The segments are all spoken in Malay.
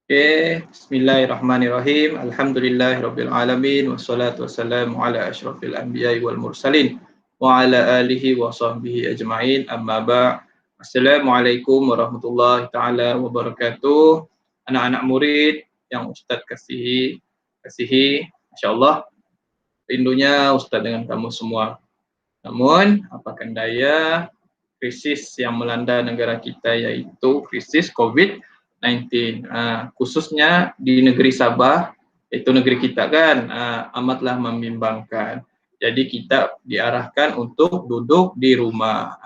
Oke, bismillahirrahmanirrahim. Alhamdulillahirabbil alamin wassalatu wassalamu ala asyrofil anbiya'i wal mursalin wa ala alihi wa sahbihi ajma'in. Amma ba'. Assalamualaikum warahmatullahi taala wabarakatuh. Anak-anak murid yang Ustaz kasihi, masyaallah. Rindunya Ustaz dengan kamu semua. Namun, apakan daya, krisis yang melanda negara kita yaitu krisis COVID-19. Khususnya di negeri Sabah, itu negeri kita kan, amatlah membimbangkan. Jadi kita diarahkan untuk duduk di rumah.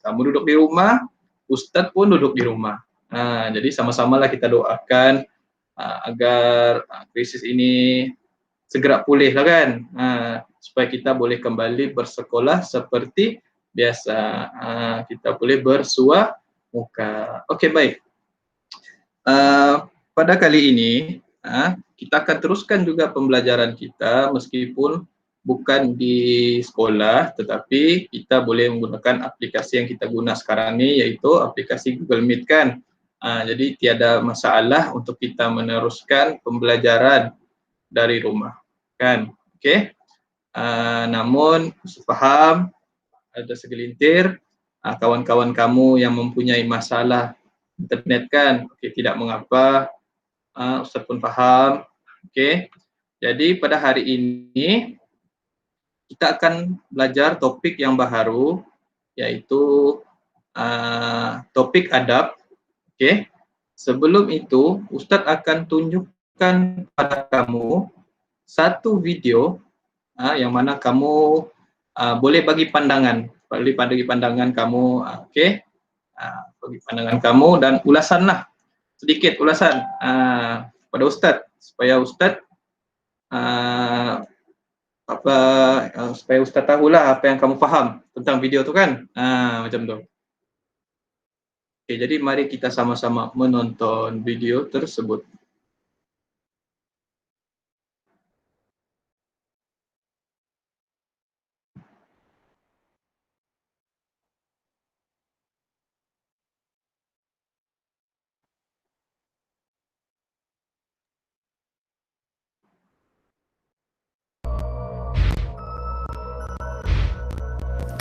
Kamu duduk di rumah, Ustadz pun duduk di rumah. Jadi sama-samalah kita doakan agar krisis ini segera pulih lah kan, supaya kita boleh kembali bersekolah seperti biasa, kita boleh bersua muka. Okey, baik. Pada kali ini kita akan teruskan juga pembelajaran kita meskipun bukan di sekolah, tetapi kita boleh menggunakan aplikasi yang kita guna sekarang ni, iaitu aplikasi Google Meet kan. Jadi tiada masalah untuk kita meneruskan pembelajaran dari rumah kan. Okey. Namun faham ada segelintir kawan-kawan kamu yang mempunyai masalah internet kan. Okey, tidak mengapa. Ustaz pun faham. Okey. Jadi pada hari ini kita akan belajar topik yang baru, iaitu topik adab. Okey. Sebelum itu, Ustaz akan tunjukkan pada kamu satu video yang mana kamu boleh bagi pandangan kamu, okey, bagi pandangan kamu dan ulasanlah, sedikit ulasan pada Ustaz supaya Ustaz supaya Ustaz tahulah apa yang kamu faham tentang video tu kan, macam tu. Okey, jadi mari kita sama-sama menonton video tersebut.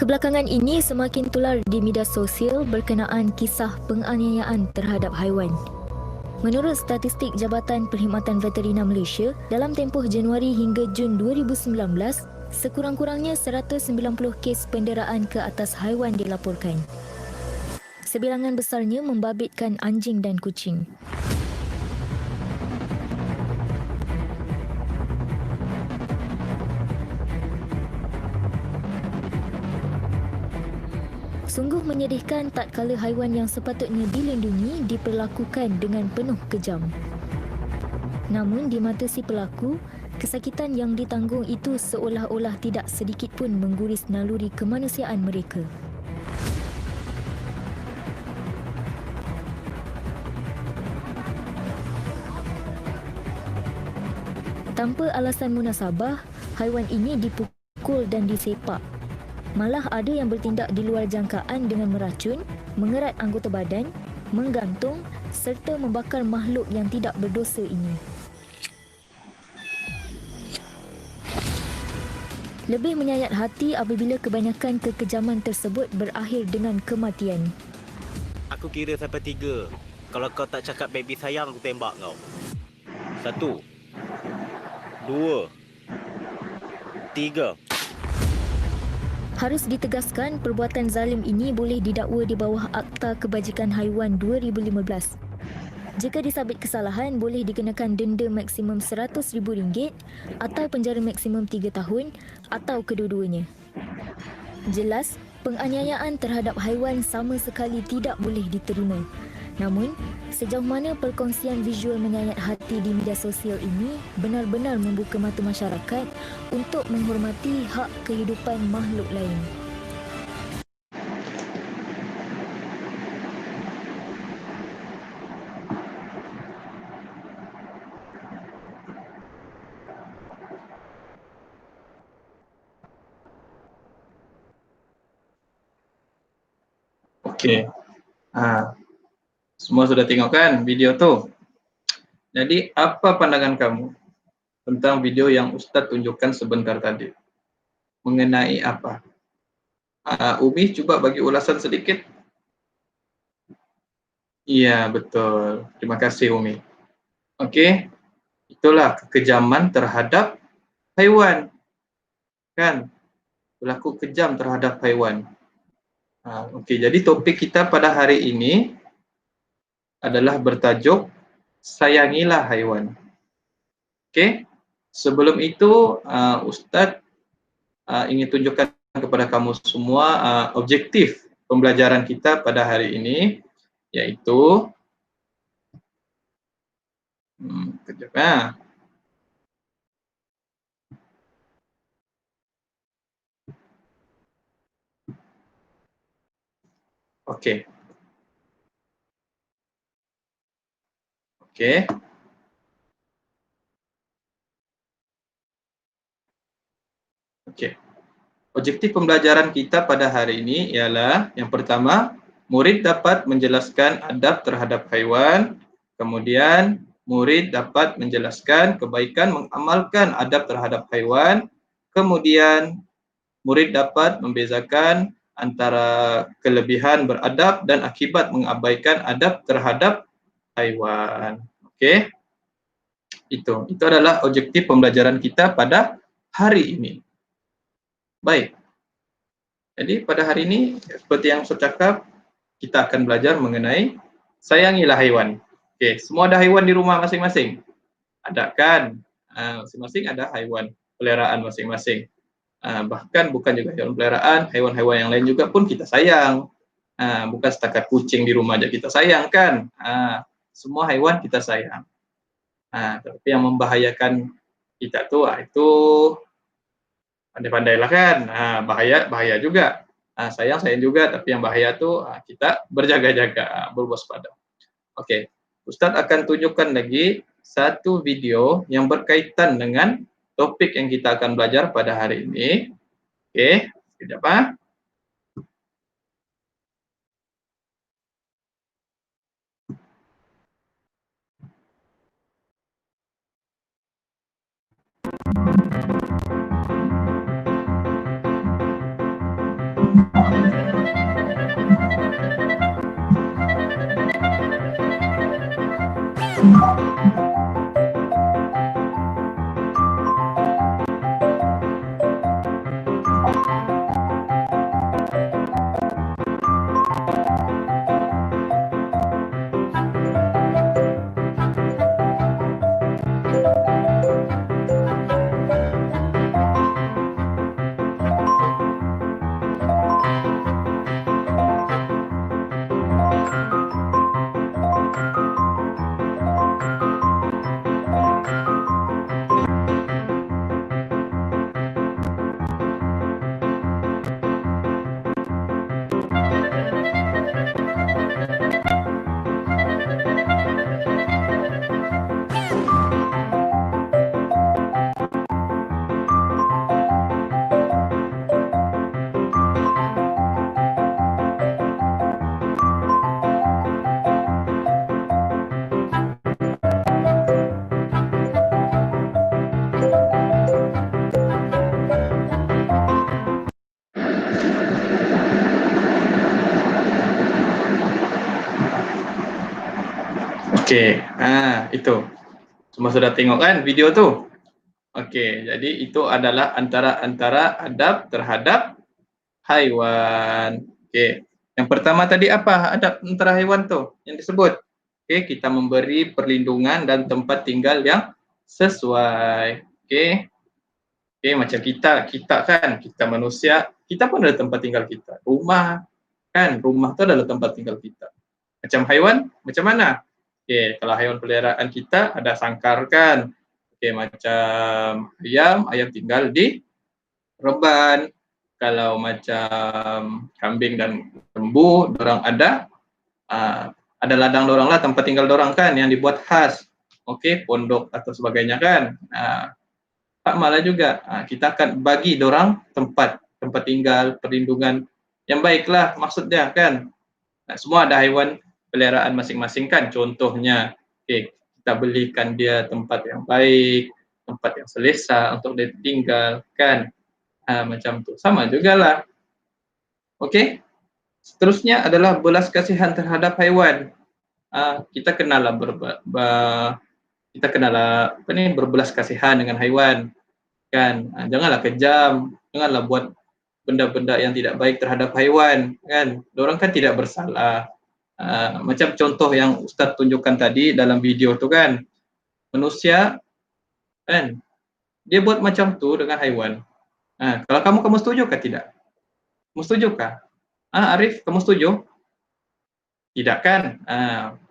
Kebelakangan ini semakin tular di media sosial berkenaan kisah penganiayaan terhadap haiwan. Menurut statistik Jabatan Perkhidmatan Veterina Malaysia, dalam tempoh Januari hingga Jun 2019, sekurang-kurangnya 190 kes penderaan ke atas haiwan dilaporkan. Sebilangan besarnya membabitkan anjing dan kucing. Sungguh menyedihkan tatkala haiwan yang sepatutnya dilindungi diperlakukan dengan penuh kejam. Namun di mata si pelaku, kesakitan yang ditanggung itu seolah-olah tidak sedikit pun mengguris naluri kemanusiaan mereka. Tanpa alasan munasabah, haiwan ini dipukul dan disepak. Malah ada yang bertindak di luar jangkaan dengan meracun, mengerat anggota badan, menggantung serta membakar makhluk yang tidak berdosa ini. Lebih menyayat hati apabila kebanyakan kekejaman tersebut berakhir dengan kematian. Aku kira sampai 3. Kalau kau tak cakap baby sayang, aku tembak kau. 1, 2, 3. Harus ditegaskan, perbuatan zalim ini boleh didakwa di bawah Akta Kebajikan Haiwan 2015. Jika disabit kesalahan, boleh dikenakan denda maksimum RM100,000 atau penjara maksimum 3 tahun atau kedua-duanya. Jelas, penganiayaan terhadap haiwan sama sekali tidak boleh diterima. Namun, sejauh mana perkongsian visual menyayat hati di media sosial ini benar-benar membuka mata masyarakat untuk menghormati hak kehidupan makhluk lain. Okey. Semua sudah tengok kan video tu? Jadi apa pandangan kamu tentang video yang Ustadz tunjukkan sebentar tadi? Mengenai apa? Umi coba bagi ulasan sedikit. Iya, betul. Terima kasih Umi. Oke, itulah kekejaman terhadap hewan. Kan? Berlaku kejam terhadap hewan. Oke, jadi topik kita pada hari ini adalah bertajuk Sayangilah Hewan. Oke, sebelum itu Ustadz ingin tunjukkan kepada kamu semua objektif pembelajaran kita pada hari ini, yaitu Oke. Oke. Oke. Objektif pembelajaran kita pada hari ini ialah yang pertama, murid dapat menjelaskan adab terhadap hewan, kemudian murid dapat menjelaskan kebaikan mengamalkan adab terhadap hewan, kemudian murid dapat membezakan antara kelebihan beradab dan akibat mengabaikan adab terhadap hewan. Oke. Itu adalah objektif pembelajaran kita pada hari ini. Baik. Jadi pada hari ini seperti yang saya cakap, kita akan belajar mengenai sayangilah hewan. Oke, semua ada hewan di rumah masing-masing. Ada kan? Masing-masing ada hewan peliharaan masing-masing. Bahkan bukan juga hewan peliharaan, hewan-hewan yang lain juga pun kita sayang. Bukan setakat kucing di rumah aja kita sayang kan? Semua hewan kita sayang. Tapi yang membahayakan kita tuh itu pandai-pandailah kan, bahaya juga. Sayang juga, tapi yang bahaya tuh kita berjaga-jaga, berwaspada. Oke, Ustadz akan tunjukkan lagi satu video yang berkaitan dengan topik yang kita akan belajar pada hari ini. Oke, tidak apa? Oke, itu. Semua sudah tengok kan video tuh? Oke, jadi itu adalah antara adab terhadap hewan. Oke, yang pertama tadi apa adab antara hewan tuh yang disebut? Oke, kita memberi perlindungan dan tempat tinggal yang sesuai. Oke, macam kita kan, kita manusia, kita pun ada tempat tinggal kita. Rumah kan, rumah itu adalah tempat tinggal kita. Macam hewan, macam mana? Oke, kalau hewan peliharaan kita ada sangkar kan. Oke, macam ayam tinggal di reban. Kalau macam kambing dan lembu, dorang ada ladang dorang lah, tempat tinggal dorang kan, yang dibuat khas. Oke, pondok atau sebagainya kan. Tak malah juga, kita akan bagi dorang tempat tinggal, perlindungan yang baiklah maksudnya kan. Semua ada hewan peliharaan masing-masing kan, contohnya kita kita belikan dia tempat yang baik, tempat yang selesa untuk dia tinggal, kan? Macam tu. Sama jugalah. Okey. Seterusnya adalah belas kasihan terhadap haiwan. Kita kenalah berbelas kasihan dengan haiwan, kan? Janganlah kejam, janganlah buat benda-benda yang tidak baik terhadap haiwan, kan? Diorang kan tidak bersalah. Macam contoh yang Ustaz tunjukkan tadi dalam video tu, kan, manusia, kan, dia buat macam tu dengan haiwan. Kalau kamu setuju kah tidak? Kamu setuju kah? Arif, kamu setuju? Tidak, kan?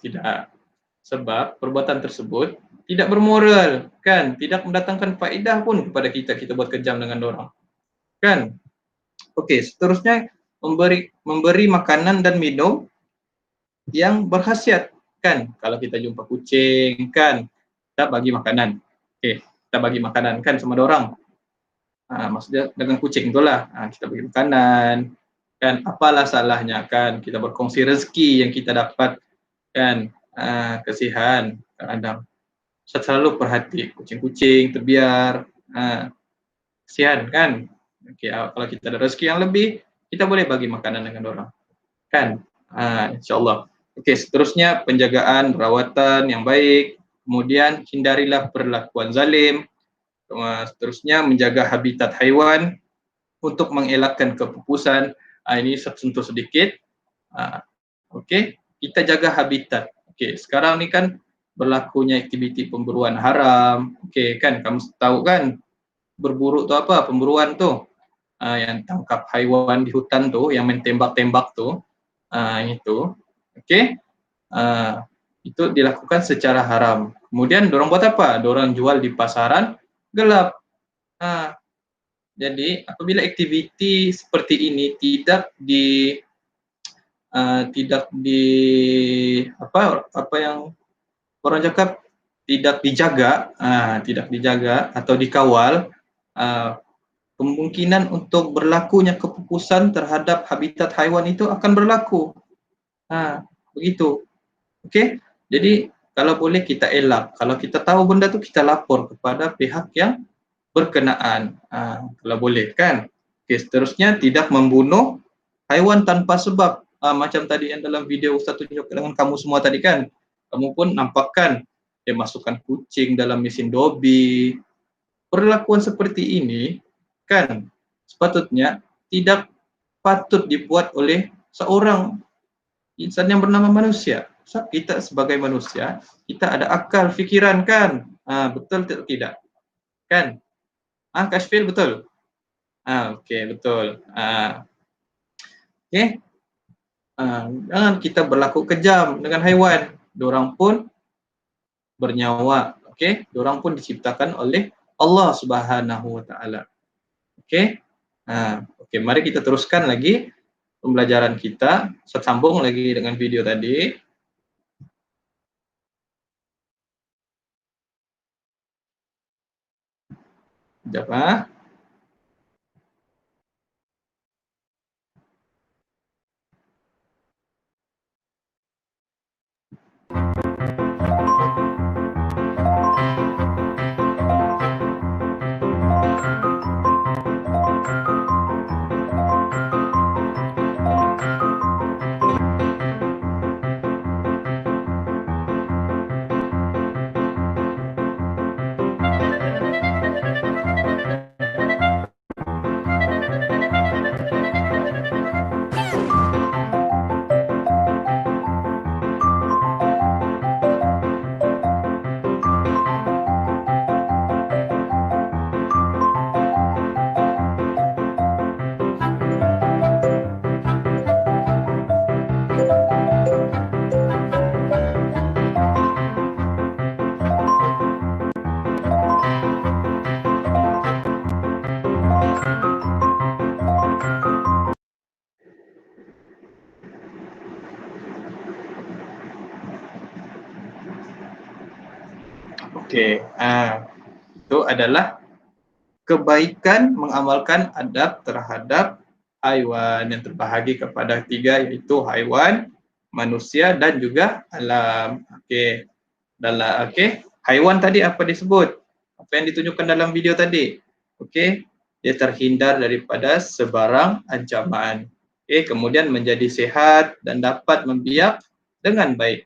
Tidak. Sebab perbuatan tersebut tidak bermoral, kan? Tidak mendatangkan faedah pun kepada kita buat kejam dengan orang, kan? Okey, seterusnya memberi makanan dan minum yang berkhasiat, kan? Kalau kita jumpa kucing, kan, kita bagi makanan. Okey, kita bagi makanan, kan, sama orang. Maksudnya dengan kucing itulah, kita bagi makanan, kan? Apalah salahnya, kan? Kita berkongsi rezeki yang kita dapat, kan? Kasihan kadang. Selalu perhati kucing-kucing terbiar, kasihan, kan? Okey, kalau kita ada rezeki yang lebih, kita boleh bagi makanan dengan orang, kan? InsyaAllah. Okey, seterusnya penjagaan, perawatan yang baik, kemudian hindarilah perlakuan zalim, seterusnya menjaga habitat haiwan untuk mengelakkan kepupusan. Ini sentuh sedikit. Okey, kita jaga habitat. Okey, sekarang ni kan berlakunya aktiviti pemburuan haram. Okey, kan, kamu tahu kan berburu tu apa? Pemburuan tu. Yang tangkap haiwan di hutan tu, yang main tembak-tembak tu. Itu. Okey. Itu dilakukan secara haram. Kemudian dorang buat apa? Dorang jual di pasaran gelap. Jadi apabila aktiviti seperti ini tidak apa yang orang cakap tidak dijaga atau dikawal, kemungkinan untuk berlakunya kepupusan terhadap habitat haiwan itu akan berlaku. Begitu. Okey. Jadi kalau boleh kita elak. Kalau kita tahu benda tu, kita lapor kepada pihak yang berkenaan. Kalau boleh, kan. Okey, seterusnya tidak membunuh haiwan tanpa sebab. Macam tadi yang dalam video Ustaz tunjuk dengan kamu semua tadi, kan. Kamu pun nampakkan dia masukkan kucing dalam mesin dobi. Perlakuan seperti ini, kan, sepatutnya tidak patut dibuat oleh seorang insan yang bernama manusia. Sebab kita sebagai manusia, kita ada akal, fikiran, kan. Betul atau tidak? Kan? Kashfil, betul? Okey, betul. Okey. Jangan kita berlaku kejam dengan haiwan. Diorang pun bernyawa. Okey, diorang pun diciptakan oleh Allah Subhanahu Wa Taala. Okey. Okey, mari kita teruskan lagi pembelajaran kita. Saya sambung lagi dengan video tadi. Sekejap. Okey, itu adalah kebaikan mengamalkan adab terhadap haiwan yang terbahagi kepada 3, iaitu haiwan, manusia dan juga alam. Okey. dalam haiwan tadi apa disebut? Apa yang ditunjukkan dalam video tadi? Dia terhindar daripada sebarang ancaman. Kemudian menjadi sehat dan dapat membiak dengan baik.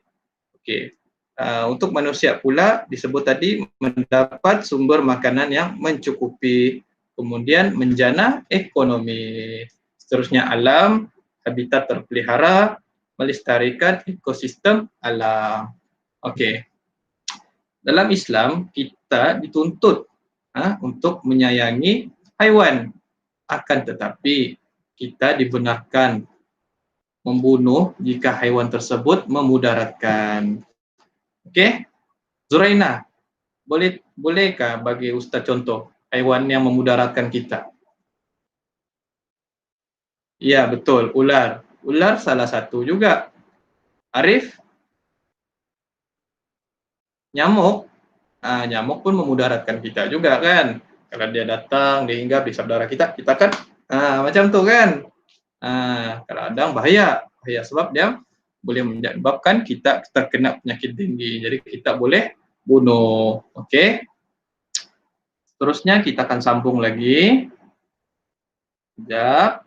Untuk manusia pula disebut tadi mendapat sumber makanan yang mencukupi, kemudian menjana ekonomi. Seterusnya alam, habitat terpelihara, melestarikan ekosistem alam. Dalam Islam kita dituntut untuk menyayangi haiwan, akan tetapi kita dibenarkan membunuh jika haiwan tersebut memudaratkan. Zuraina, bolehkah bagi Ustaz contoh haiwan yang memudaratkan kita? Ya, betul, ular. Ular salah satu juga. Arif? Nyamuk? Nyamuk pun memudaratkan kita juga kan. Kalau dia datang, dia hinggap di saudara kita kan macam tu kan. Kadang bahaya sebab dia boleh menyebabkan kita terkena penyakit tinggi. Jadi kita boleh bunuh. Seterusnya kita akan sambung lagi. Sekejap.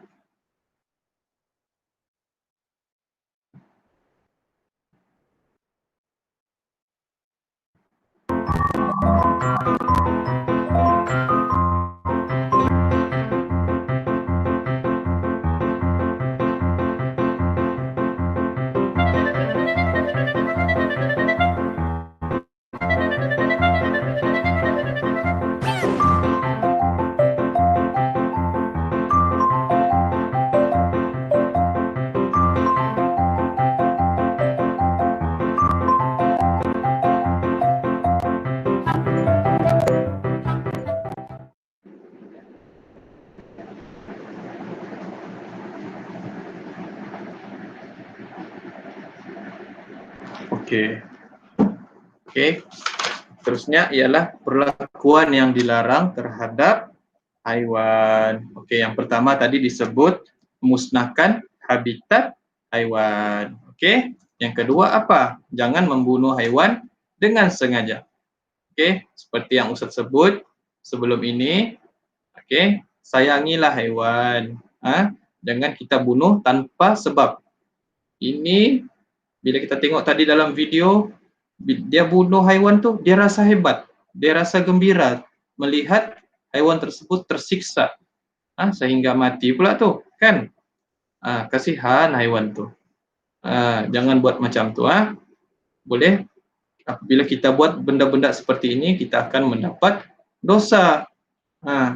Terusnya ialah perlakuan yang dilarang terhadap haiwan. Yang pertama tadi disebut memusnahkan habitat haiwan. Yang kedua apa? Jangan membunuh haiwan dengan sengaja. Seperti yang Ustaz sebut sebelum ini. Sayangilah haiwan. Jangan kita bunuh tanpa sebab. Ini bila kita tengok tadi dalam video, dia bunuh haiwan tu, dia rasa hebat, dia rasa gembira melihat haiwan tersebut tersiksa, sehingga mati pula tu, kan? Kasihan haiwan tu. Jangan buat macam tu, boleh. Apabila kita buat benda-benda seperti ini, kita akan mendapat dosa.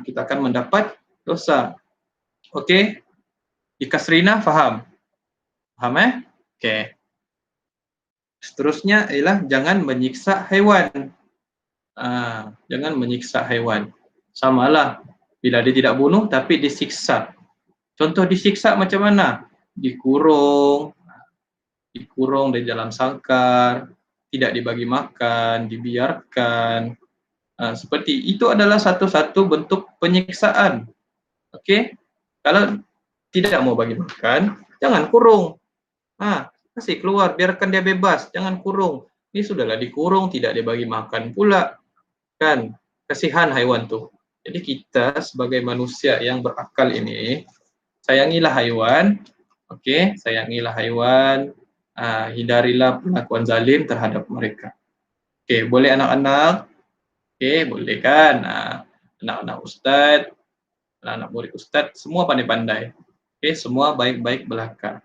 Kita akan mendapat dosa. Ikasrina faham? Faham Seterusnya ialah jangan menyiksa haiwan. Jangan menyiksa haiwan. Samalah bila dia tidak bunuh tapi disiksa. Contoh disiksa macam mana? Dikurung di dalam sangkar, tidak dibagi makan, dibiarkan. Seperti itu adalah satu-satu bentuk penyiksaan. Kalau tidak mau bagi makan, jangan kurung. Kasih keluar, biarkan dia bebas, jangan kurung. Ini sudahlah dikurung, tidak dibagi makan pula. Kan, kasihan haiwan tuh. Jadi kita sebagai manusia yang berakal ini, sayangilah haiwan. Sayangilah haiwan. Hindarilah perlakuan zalim terhadap mereka. Boleh anak-anak? Boleh kan? Anak-anak Ustaz, anak-anak murid Ustaz, semua pandai-pandai. Semua baik-baik belaka.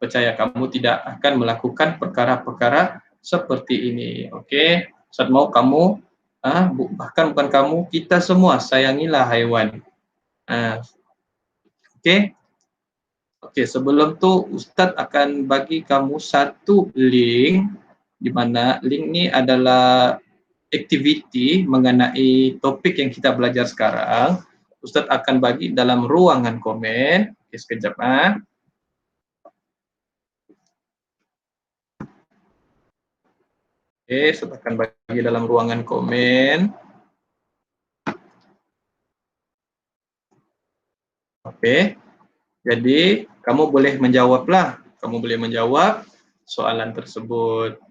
Percaya kamu tidak akan melakukan perkara-perkara seperti ini. Ustaz mau kamu, bahkan bukan kamu, kita semua sayangilah haiwan. Sebelum tu Ustaz akan bagi kamu satu link, di mana link ni adalah aktiviti mengenai topik yang kita belajar sekarang. Ustaz akan bagi dalam ruangan komen. Sekejap. Ustaz akan bagi dalam ruangan komen. Jadi kamu boleh menjawablah. Kamu boleh menjawab soalan tersebut.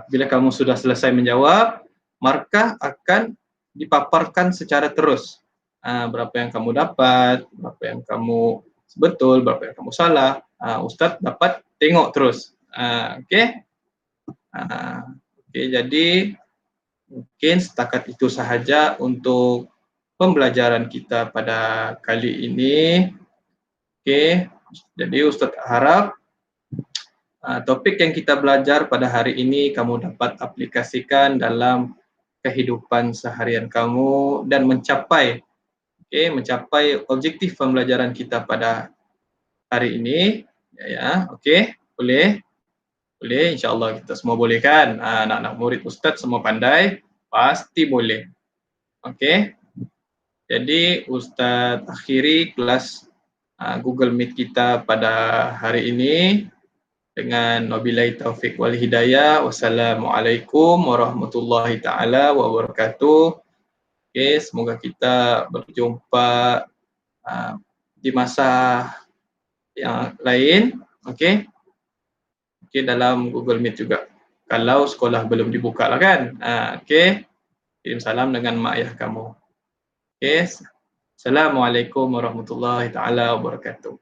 Bila kamu sudah selesai menjawab, markah akan dipaparkan secara terus. Berapa yang kamu dapat, berapa yang kamu betul, berapa yang kamu salah. Ustaz dapat tengok terus. Okey. Okey, jadi mungkin setakat itu sahaja untuk pembelajaran kita pada kali ini. Okey, jadi Ustaz harap topik yang kita belajar pada hari ini kamu dapat aplikasikan dalam kehidupan seharian kamu dan mencapai objektif pembelajaran kita pada hari ini. Okey, boleh insya-Allah kita semua boleh kan? Anak-anak murid Ustaz semua pandai, pasti boleh. Okey. Jadi Ustaz akhiri kelas Google Meet kita pada hari ini dengan wabillahi taufik wal hidayah. Wassalamualaikum warahmatullahi taala wabarakatuh. Okey, semoga kita berjumpa di masa yang lain. Okey. Okey, dalam Google Meet juga. Kalau sekolah belum dibuka lah kan. Okey. Kirim salam dengan mak ayah kamu. Okey. Assalamualaikum warahmatullahi taala wabarakatuh.